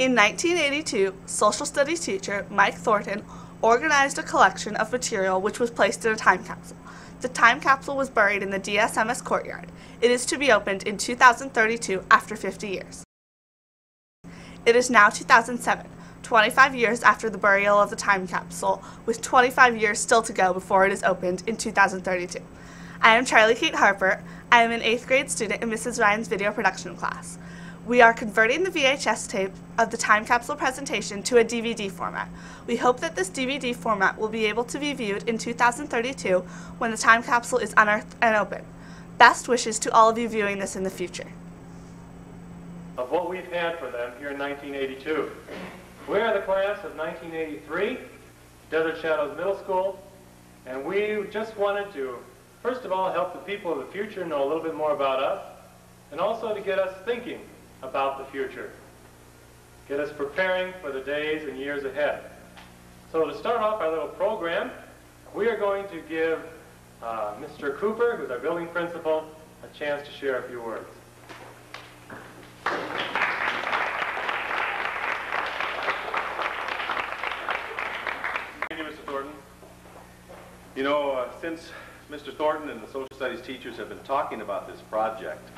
In 1982, social studies teacher Mike Thornton organized a collection of material which was placed in a time capsule. The time capsule was buried in the DSMS courtyard. It is to be opened in 2032 after 50 years. It is now 2007, 25 years after the burial of the time capsule, with 25 years still to go before it is opened in 2032. I am Charlie Kate Harper. I am an 8th grade student in Mrs. Ryan's video production class. We are converting the VHS tape of the time capsule presentation to a DVD format. We hope that this DVD format will be able to be viewed in 2032 when the time capsule is unearthed and open. Best wishes to all of you viewing this in the future. Of what we've had for them here in 1982. We are the class of 1983, Desert Shadows Middle School, and we just wanted to, first of all, help the people of the future know a little bit more about us, and also to get us thinking about the future, get us preparing for the days and years ahead. So to start off our little program, we are going to give Mr. Cooper, who's our building principal, a chance to share a few words. Thank you, Mr. Thornton. You know, since Mr. Thornton and the social studies teachers have been talking about this project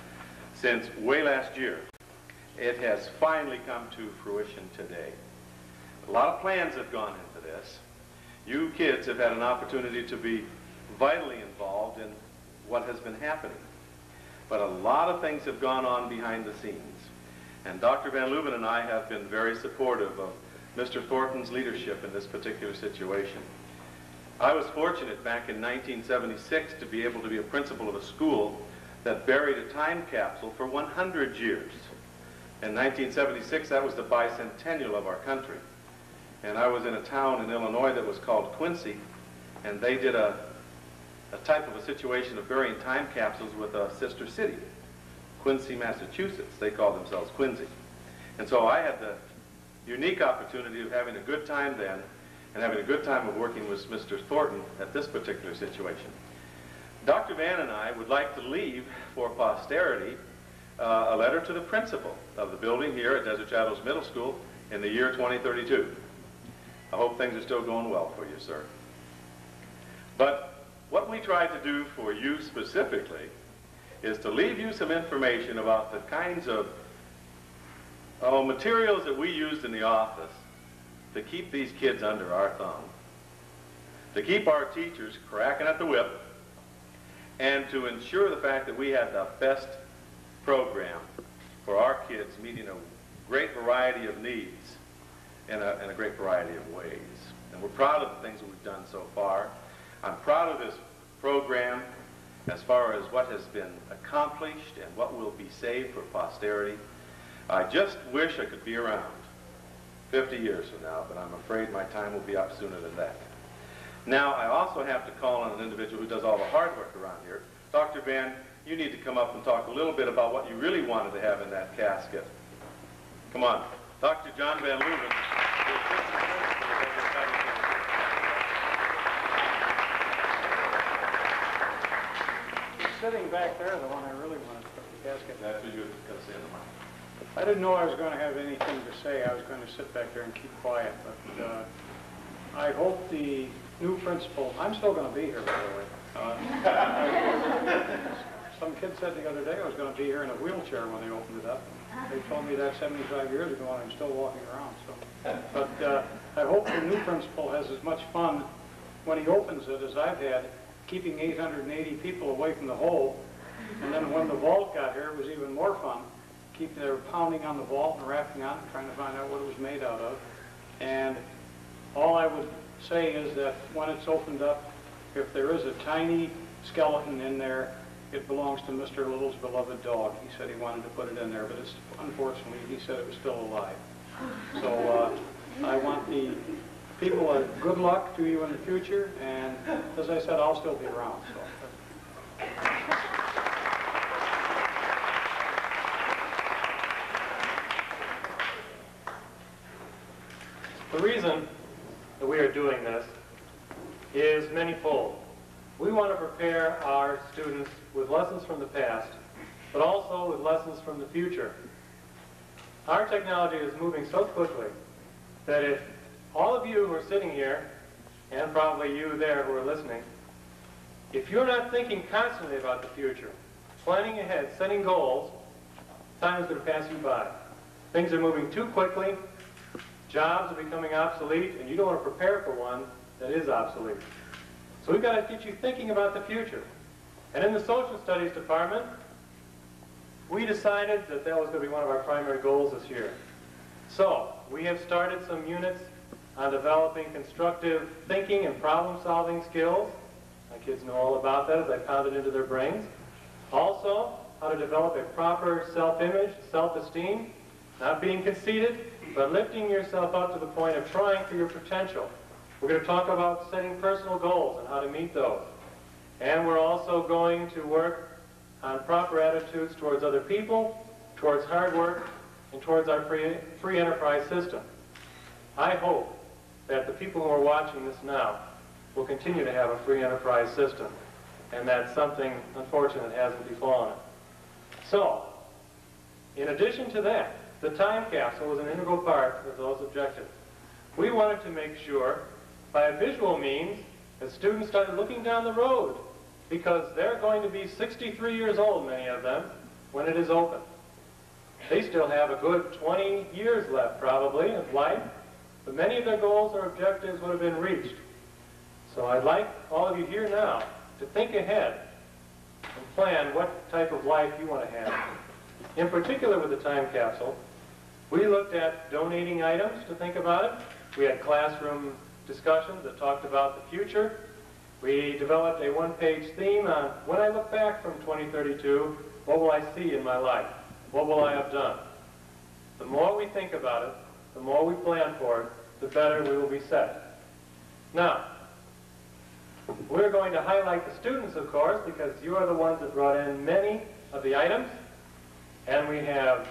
since way last year, it has finally come to fruition today. A lot of plans have gone into this. You kids have had an opportunity to be vitally involved in what has been happening. But a lot of things have gone on behind the scenes. And Dr. Van Leuven and I have been very supportive of Mr. Thornton's leadership in this particular situation. I was fortunate back in 1976 to be able to be a principal of a school that buried a time capsule for 100 years. In 1976, that was the bicentennial of our country. And I was in a town in Illinois that was called Quincy, and they did a type of a situation of burying time capsules with a sister city, Quincy, Massachusetts. They called themselves Quincy. And so I had the unique opportunity of having a good time then, and having a good time of working with Mr. Thornton at this particular situation. Dr. Van and I would like to leave for posterity a letter to the principal of the building here at Desert Shadows Middle School in the year 2032. I hope things are still going well for you, sir. But what we tried to do for you specifically is to leave you some information about the kinds of materials that we used in the office to keep these kids under our thumb, to keep our teachers cracking at the whip, and to ensure the fact that we had the best program for our kids, meeting a great variety of needs in a great variety of ways. And we're proud of the things that we've done so far. I'm proud of this program as far as what has been accomplished and what will be saved for posterity. I just wish I could be around 50 years from now, but I'm afraid my time will be up sooner than that. Now, I also have to call on an individual who does all the hard work around here. Dr. Van, you need to come up and talk a little bit about what you really wanted to have in that casket. Come on. Dr. John Van Leuven. Sitting back there, the one I really wanted to put the casket. That's what you're going to say in the mic. I didn't know I was going to have anything to say. I was going to sit back there and keep quiet, but I hope the new principal, I'm still going to be here, by the way. Some kid said the other day I was going to be here in a wheelchair when they opened it up. They told me that 75 years ago, and I'm still walking around. So, but I hope the new principal has as much fun when he opens it as I've had, keeping 880 people away from the hole. And then when the vault got here, it was even more fun. They were pounding on the vault and rapping on it, trying to find out what it was made out of. And all I would say is that when it's opened up, if there is a tiny skeleton in there, it belongs to Mr. Little's beloved dog. He said he wanted to put it in there, but it's, unfortunately, he said it was still alive. So I want the people good luck to you in the future, and as I said, I'll still be around. So. The reason that we are doing this is manyfold. We want to prepare our students with lessons from the past, but also with lessons from the future. Our technology is moving so quickly that if all of you who are sitting here, and probably you there who are listening, if you're not thinking constantly about the future, planning ahead, setting goals, time is going to pass you by. Things are moving too quickly, jobs are becoming obsolete, and you don't want to prepare for one that is obsolete. So we've got to get you thinking about the future. And in the social studies department, we decided that that was going to be one of our primary goals this year. So we have started some units on developing constructive thinking and problem-solving skills. My kids know all about that as I pound it into their brains. Also, how to develop a proper self-image, self-esteem, not being conceited, but lifting yourself up to the point of trying for your potential. We're going to talk about setting personal goals and how to meet those. And we're also going to work on proper attitudes towards other people, towards hard work, and towards our free enterprise system. I hope that the people who are watching this now will continue to have a free enterprise system, and that something unfortunate hasn't befallen it. So, in addition to that, the time capsule was an integral part of those objectives. We wanted to make sure, by a visual means, that students started looking down the road, because they're going to be 63 years old, many of them, when it is open. They still have a good 20 years left, probably, of life, but many of their goals or objectives would have been reached. So I'd like all of you here now to think ahead and plan what type of life you want to have. In particular with the time capsule, we looked at donating items to think about it. We had classroom discussions that talked about the future. We developed a one-page theme on when I look back from 2032, what will I see in my life? What will I have done? The more we think about it, the more we plan for it, the better we will be set. Now, we're going to highlight the students, of course, because you are the ones that brought in many of the items. And we have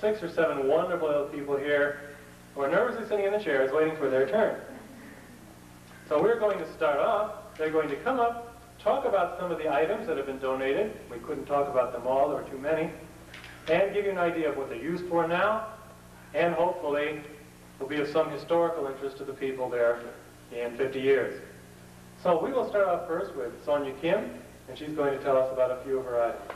6 or 7 wonderful little people here who are nervously sitting in the chairs waiting for their turn. So we're going to start off. They're going to come up, talk about some of the items that have been donated. We couldn't talk about them all, there were too many. And give you an idea of what they're used for now, and hopefully will be of some historical interest to the people there in 50 years. So we will start off first with Sonia Kim, and she's going to tell us about a few of her items.